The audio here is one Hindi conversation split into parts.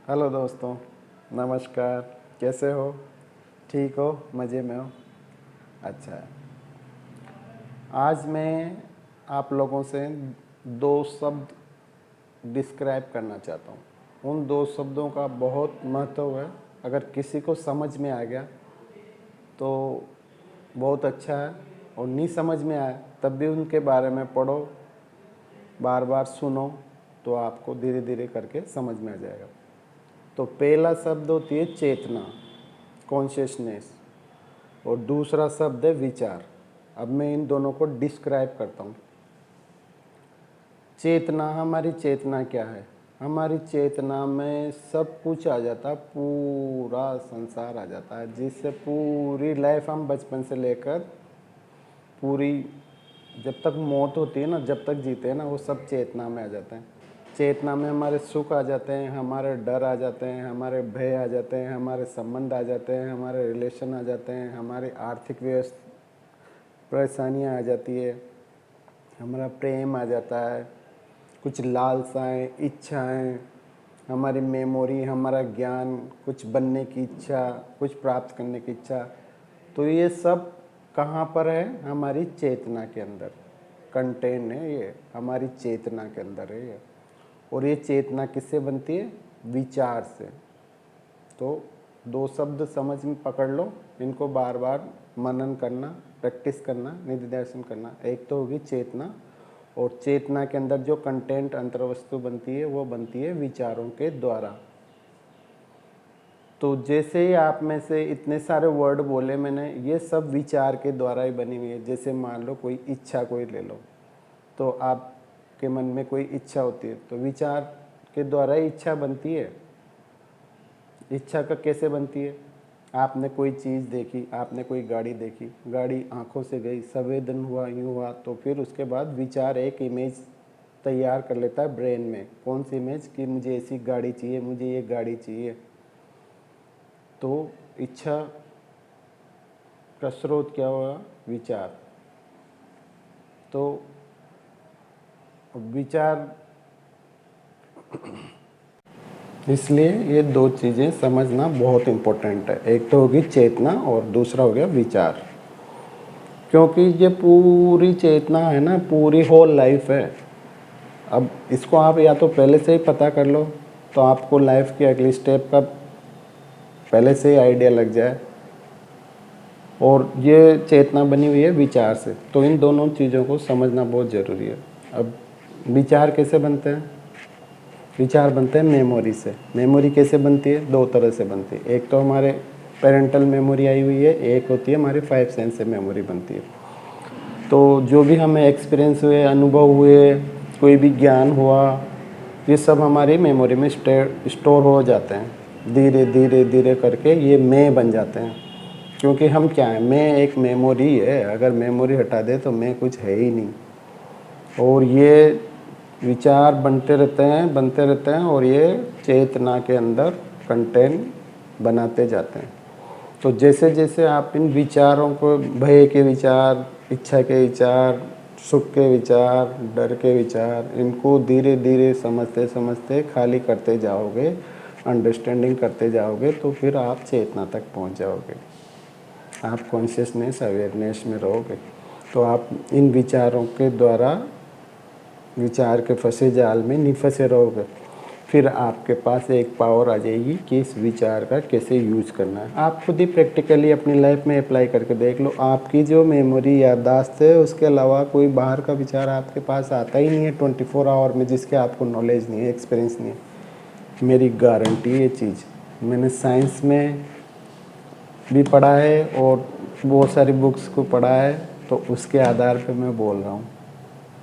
हेलो दोस्तों, नमस्कार। कैसे हो? ठीक हो? मज़े में हो? अच्छा है। आज मैं आप लोगों से दो शब्द डिस्क्राइब करना चाहता हूँ। उन दो शब्दों का बहुत महत्व है। अगर किसी को समझ में आ गया तो बहुत अच्छा है, और नहीं समझ में आए तब भी उनके बारे में पढ़ो, बार बार सुनो, तो आपको धीरे धीरे करके समझ में आ जाएगा। तो पहला शब्द होती है चेतना, कॉन्शियसनेस, और दूसरा शब्द है विचार। अब मैं इन दोनों को डिस्क्राइब करता हूँ। चेतना, हमारी चेतना क्या है? हमारी चेतना में सब कुछ आ जाता है, पूरा संसार आ जाता है, जिससे पूरी लाइफ हम बचपन से लेकर पूरी जब तक मौत होती है ना, जब तक जीते हैं ना, वो सब चेतना में आ जाते हैं। चेतना में हमारे सुख आ जाते हैं, हमारे डर आ जाते हैं, हमारे भय आ जाते हैं, हमारे संबंध आ जाते हैं, हमारे रिलेशन आ जाते हैं, हमारी आर्थिक व्यवस्था परेशानियाँ आ जाती है, हमारा प्रेम आ जाता है, कुछ लालसाएं, इच्छाएं, हमारी मेमोरी, हमारा ज्ञान, कुछ बनने की इच्छा, कुछ प्राप्त करने की इच्छा। तो ये सब कहाँ पर है? हमारी चेतना के अंदर कंटेन है, ये हमारी चेतना के अंदर है ये। और ये चेतना किससे बनती है? विचार से। तो दो शब्द समझ में पकड़ लो, इनको बार बार मनन करना, प्रैक्टिस करना, निधिध्यासन करना। एक तो होगी चेतना, और चेतना के अंदर जो कंटेंट अंतर्वस्तु बनती है वो बनती है विचारों के द्वारा। तो जैसे ही आप में से इतने सारे वर्ड बोले मैंने, ये सब विचार के द्वारा ही बनी हुई है। जैसे मान लो कोई इच्छा कोई ले लो, तो आपके मन में कोई इच्छा होती है, तो विचार के द्वारा ही इच्छा बनती है। इच्छा का कैसे बनती है? आपने कोई चीज़ देखी, आपने कोई गाड़ी देखी, गाड़ी आंखों से गई, संवेदन हुआ, यूँ हुआ, तो फिर उसके बाद विचार एक इमेज तैयार कर लेता है ब्रेन में। कौन सी इमेज? कि मुझे ऐसी गाड़ी चाहिए, मुझे ये गाड़ी चाहिए। तो इच्छा का स्रोत क्या हुआ? विचार। तो विचार, इसलिए ये दो चीज़ें समझना बहुत इम्पोर्टेंट है। एक तो होगी चेतना और दूसरा हो गया विचार। क्योंकि ये पूरी चेतना है ना, पूरी होल लाइफ है। अब इसको आप या तो पहले से ही पता कर लो, तो आपको लाइफ की अगली स्टेप का पहले से ही आइडिया लग जाए। और ये चेतना बनी हुई है विचार से, तो इन दोनों चीज़ों को समझना बहुत ज़रूरी है। अब विचार कैसे बनते हैं? विचार बनते हैं मेमोरी से। मेमोरी कैसे बनती है? दो तरह से बनती है। एक तो हमारे पेरेंटल मेमोरी आई हुई है, एक होती है हमारी 5 सेंस से मेमोरी बनती है। तो जो भी हमें एक्सपीरियंस हुए, अनुभव हुए, कोई भी ज्ञान हुआ, ये सब हमारी मेमोरी में स्टोर हो जाते हैं। धीरे धीरे धीरे करके ये मैं बन जाते हैं। क्योंकि हम क्या हैं? मैं एक मेमोरी है। अगर मेमोरी हटा दे तो मैं कुछ है ही नहीं। और ये विचार बनते रहते हैं, बनते रहते हैं, और ये चेतना के अंदर कंटेंट बनाते जाते हैं। तो जैसे जैसे आप इन विचारों को, भय के विचार, इच्छा के विचार, सुख के विचार, डर के विचार, इनको धीरे धीरे समझते समझते खाली करते जाओगे, अंडरस्टैंडिंग करते जाओगे, तो फिर आप चेतना तक पहुंच जाओगे। आप कॉन्शियसनेस, अवेयरनेस में रहोगे। तो आप इन विचारों के द्वारा विचार के फंसे जाल में नहीं फंसे रहोगे। फिर आपके पास एक पावर आ जाएगी कि इस विचार का कैसे यूज करना है। आप खुद ही प्रैक्टिकली अपनी लाइफ में अप्लाई करके देख लो। आपकी जो मेमोरी, याददाश्त है, उसके अलावा कोई बाहर का विचार आपके पास आता ही नहीं है 24 आवर में, जिसके आपको नॉलेज नहीं है, एक्सपीरियंस नहीं है। मेरी गारंटी है ये चीज़। मैंने साइंस में भी पढ़ा है और बहुत सारी बुक्स को पढ़ा है, तो उसके आधार पे मैं बोल रहा हूँ।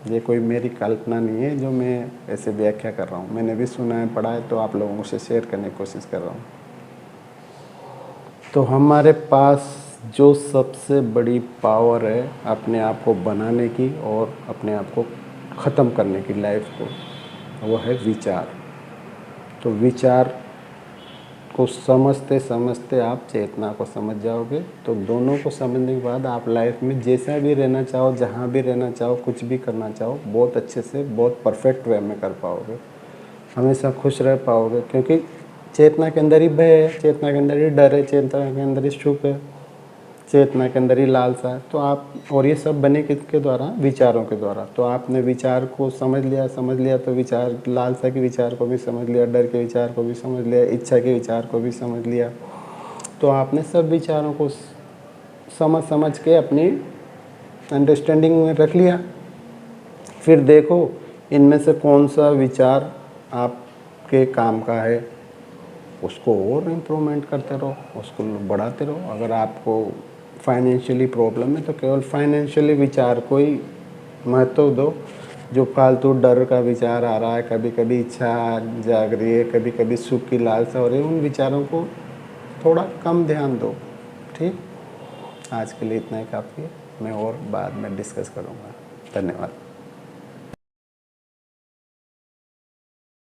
ये कोई मेरी कल्पना नहीं है जो मैं ऐसे व्याख्या कर रहा हूँ। मैंने भी सुना है, पढ़ा है, तो आप लोगों से शेयर करने की कोशिश कर रहा हूँ। तो हमारे पास जो सबसे बड़ी पावर है अपने आप को बनाने की और अपने आप को ख़त्म करने की, लाइफ को, वो है विचार। तो विचार को समझते समझते आप चेतना को समझ जाओगे। तो दोनों को समझने के बाद आप लाइफ में जैसा भी रहना चाहो, जहाँ भी रहना चाहो, कुछ भी करना चाहो, बहुत अच्छे से, बहुत परफेक्ट वे में कर पाओगे। हमेशा खुश रह पाओगे। क्योंकि चेतना के अंदर ही भय है, चेतना के अंदर ही डर है, चेतना के अंदर ही सुख है, चेतना के अंदर ही लालसा है। तो आप, और ये सब बने किसके द्वारा? विचारों के द्वारा। तो आपने विचार को समझ लिया तो विचार, लालसा के विचार को भी समझ लिया, डर के विचार को भी समझ लिया, इच्छा के विचार को भी समझ लिया। तो आपने सब विचारों को समझ के अपनी अंडरस्टैंडिंग में रख लिया। फिर देखो इनमें से कौन सा विचार आपके काम का है, उसको और इम्प्रूवमेंट करते रहो, उसको बढ़ाते रहो। अगर आपको फाइनेंशियली प्रॉब्लम है तो केवल फाइनेंशियली विचार को ही महत्व दो। जो फालतू डर का विचार आ रहा है, कभी कभी इच्छा जाग रही है, कभी कभी सुख की लालसा हो रही है, उन विचारों को थोड़ा कम ध्यान दो। ठीक, आज के लिए इतना ही काफ़ी है। मैं और बाद में डिस्कस करूँगा। धन्यवाद।